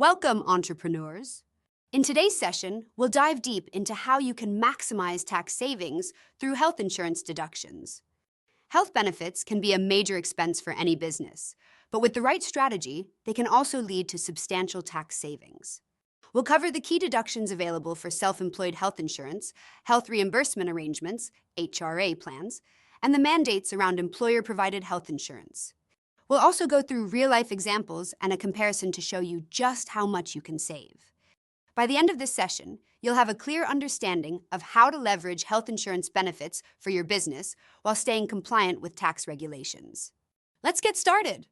Welcome, entrepreneurs. In today's session, we'll dive deep into how you can maximize tax savings through health insurance deductions. Health benefits can be a major expense for any business, but with the right strategy, they can also lead to substantial tax savings. We'll cover the key deductions available for self-employed health insurance, health reimbursement arrangements, HRA plans, and the mandates around employer-provided health insurance. We'll also go through real-life examples and a comparison to show you just how much you can save. By the end of this session, you'll have a clear understanding of how to leverage health insurance benefits for your business while staying compliant with tax regulations. Let's get started.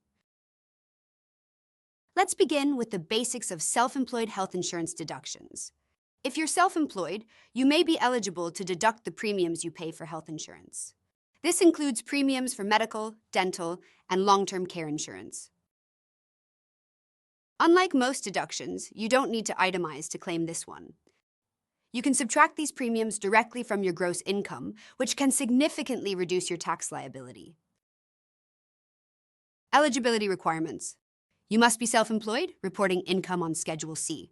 Let's begin with the basics of self-employed health insurance deductions. If you're self-employed, you may be eligible to deduct the premiums you pay for health insurance. This includes premiums for medical, dental, and long-term care insurance. Unlike most deductions, you don't need to itemize to claim this one. You can subtract these premiums directly from your gross income, which can significantly reduce your tax liability. Eligibility requirements. You must be self-employed, reporting income on Schedule C.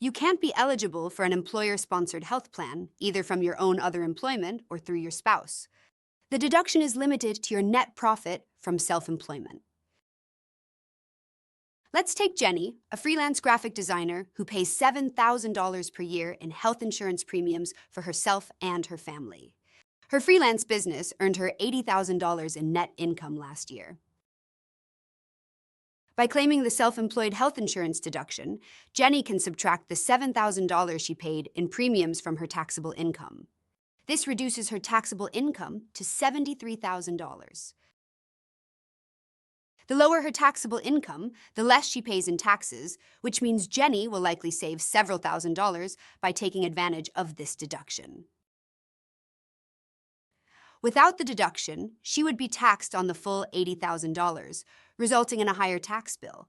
You can't be eligible for an employer-sponsored health plan, either from your own other employment or through your spouse. The deduction is limited to your net profit from self-employment. Let's take Jenny, a freelance graphic designer who pays $7,000 per year in health insurance premiums for herself and her family. Her freelance business earned her $80,000 in net income last year. By claiming the self-employed health insurance deduction, Jenny can subtract the $7,000 she paid in premiums from her taxable income. This reduces her taxable income to $73,000. The lower her taxable income, the less she pays in taxes, which means Jenny will likely save several $1,000s by taking advantage of this deduction. Without the deduction, she would be taxed on the full $80,000, resulting in a higher tax bill.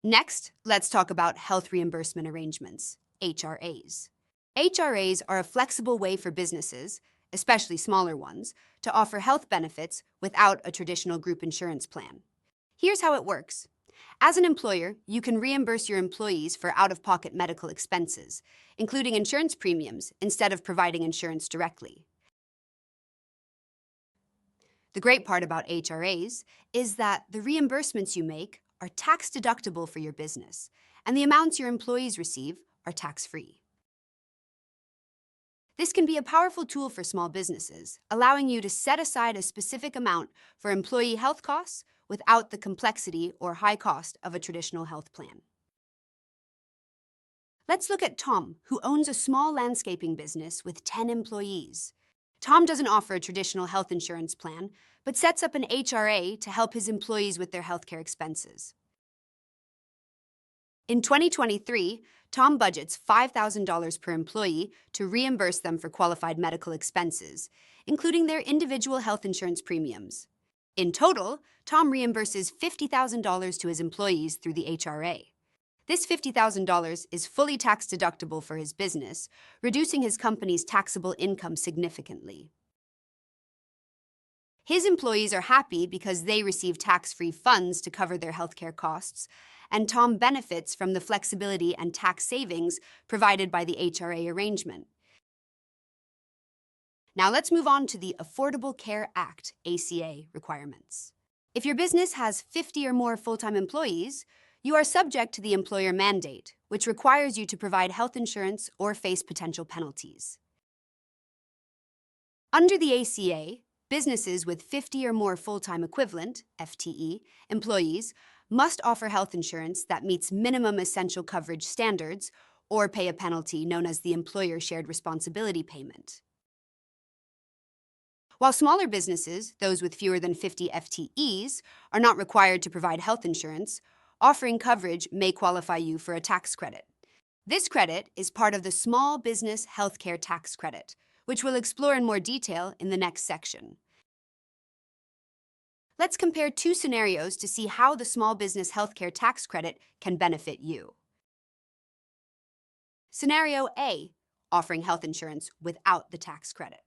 Next, let's talk about health reimbursement arrangements, HRAs. HRAs are a flexible way for businesses, especially smaller ones, to offer health benefits without a traditional group insurance plan. Here's how it works. As an employer, you can reimburse your employees for out-of-pocket medical expenses, including insurance premiums, instead of providing insurance directly. The great part about HRAs is that the reimbursements you make are tax-deductible for your business, and the amounts your employees receive are tax-free. This can be a powerful tool for small businesses, allowing you to set aside a specific amount for employee health costs without the complexity or high cost of a traditional health plan. Let's look at Tom, who owns a small landscaping business with 10 employees. Tom doesn't offer a traditional health insurance plan, but sets up an HRA to help his employees with their healthcare expenses. In 2023, Tom budgets $5,000 per employee to reimburse them for qualified medical expenses, including their individual health insurance premiums. In total, Tom reimburses $50,000 to his employees through the HRA. This $50,000 is fully tax-deductible for his business, reducing his company's taxable income significantly. His employees are happy because they receive tax-free funds to cover their healthcare costs, and Tom benefits from the flexibility and tax savings provided by the HRA arrangement. Now let's move on to the Affordable Care Act, ACA, requirements. If your business has 50 or more full-time employees, you are subject to the employer mandate, which requires you to provide health insurance or face potential penalties. Under the ACA, businesses with 50 or more full-time equivalent, FTE, employees must offer health insurance that meets minimum essential coverage standards or pay a penalty known as the employer shared responsibility payment. While smaller businesses, those with fewer than 50 FTEs, are not required to provide health insurance, offering coverage may qualify you for a tax credit. This credit is part of the Small Business Healthcare Tax Credit, which we'll explore in more detail in the next section. Let's compare two scenarios to see how the Small Business Healthcare Tax Credit can benefit you. Scenario A, offering health insurance without the tax credit.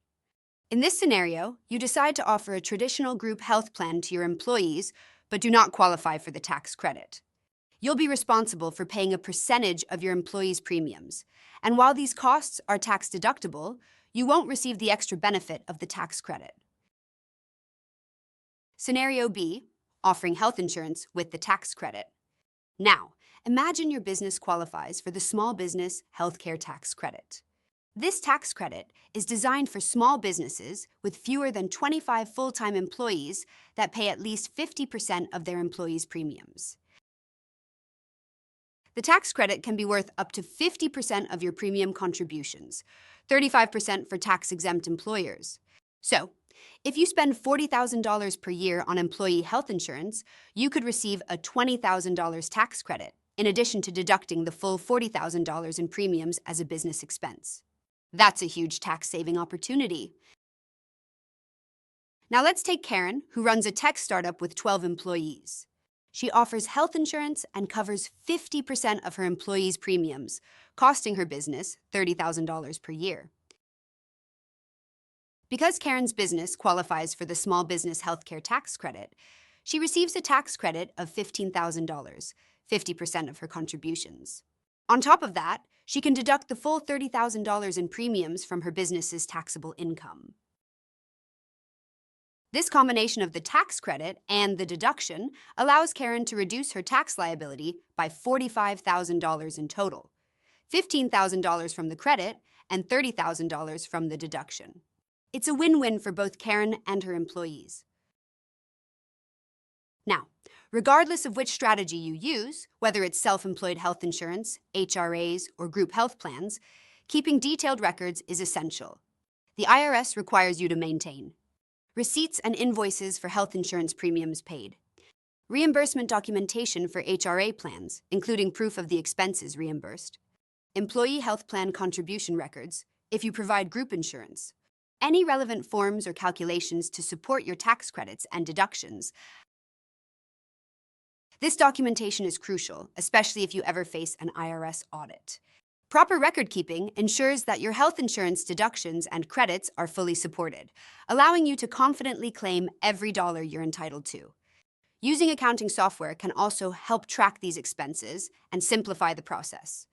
In this scenario, you decide to offer a traditional group health plan to your employees, but do not qualify for the tax credit. You'll be responsible for paying a percentage of your employees' premiums. And while these costs are tax deductible, you won't receive the extra benefit of the tax credit. Scenario B, offering health insurance with the tax credit. Now, imagine your business qualifies for the Small Business Healthcare Tax Credit. This tax credit is designed for small businesses with fewer than 25 full-time employees that pay at least 50% of their employees' premiums. The tax credit can be worth up to 50% of your premium contributions, 35% for tax-exempt employers. So, if you spend $40,000 per year on employee health insurance, you could receive a $20,000 tax credit, in addition to deducting the full $40,000 in premiums as a business expense. That's a huge tax-saving opportunity. Now let's take Karen, who runs a tech startup with 12 employees. She offers health insurance and covers 50% of her employees' premiums, costing her business $30,000 per year. Because Karen's business qualifies for the Small Business Healthcare Tax Credit, she receives a tax credit of $15,000, 50% of her contributions. On top of that, she can deduct the full $30,000 in premiums from her business's taxable income. This combination of the tax credit and the deduction allows Karen to reduce her tax liability by $45,000 in total, $15,000 from the credit and $30,000 from the deduction. It's a win-win for both Karen and her employees. Now, regardless of which strategy you use, whether it's self-employed health insurance, HRAs, or group health plans, keeping detailed records is essential. The IRS requires you to maintain receipts and invoices for health insurance premiums paid, reimbursement documentation for HRA plans, including proof of the expenses reimbursed, employee health plan contribution records if you provide group insurance, any relevant forms or calculations to support your tax credits and deductions. This documentation is crucial, especially if you ever face an IRS audit. Proper record keeping ensures that your health insurance deductions and credits are fully supported, allowing you to confidently claim every dollar you're entitled to. Using accounting software can also help track these expenses and simplify the process.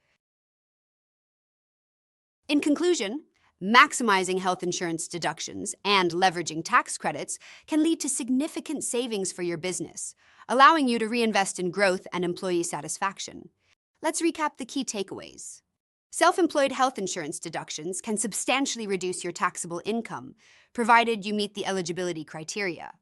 In conclusion, maximizing health insurance deductions and leveraging tax credits can lead to significant savings for your business, allowing you to reinvest in growth and employee satisfaction. Let's recap the key takeaways. Self-employed health insurance deductions can substantially reduce your taxable income, provided you meet the eligibility criteria.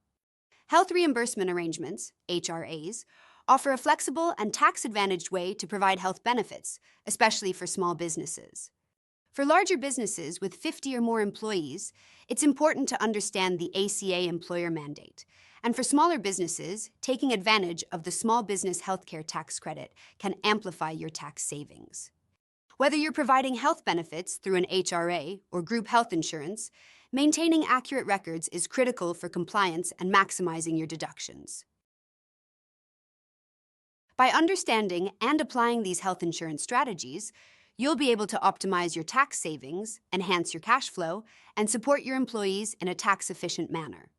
Health reimbursement arrangements, HRAs, offer a flexible and tax-advantaged way to provide health benefits, especially for small businesses. For larger businesses with 50 or more employees, it's important to understand the ACA employer mandate. And for smaller businesses, taking advantage of the Small Business Healthcare Tax Credit can amplify your tax savings. Whether you're providing health benefits through an HRA or group health insurance, maintaining accurate records is critical for compliance and maximizing your deductions. By understanding and applying these health insurance strategies, you'll be able to optimize your tax savings, enhance your cash flow, and support your employees in a tax-efficient manner.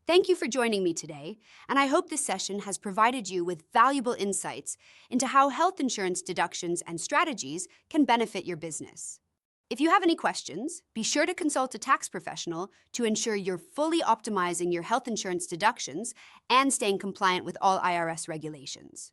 Thank you for joining me today, and I hope this session has provided you with valuable insights into how health insurance deductions and strategies can benefit your business. If you have any questions, be sure to consult a tax professional to ensure you're fully optimizing your health insurance deductions and staying compliant with all IRS regulations.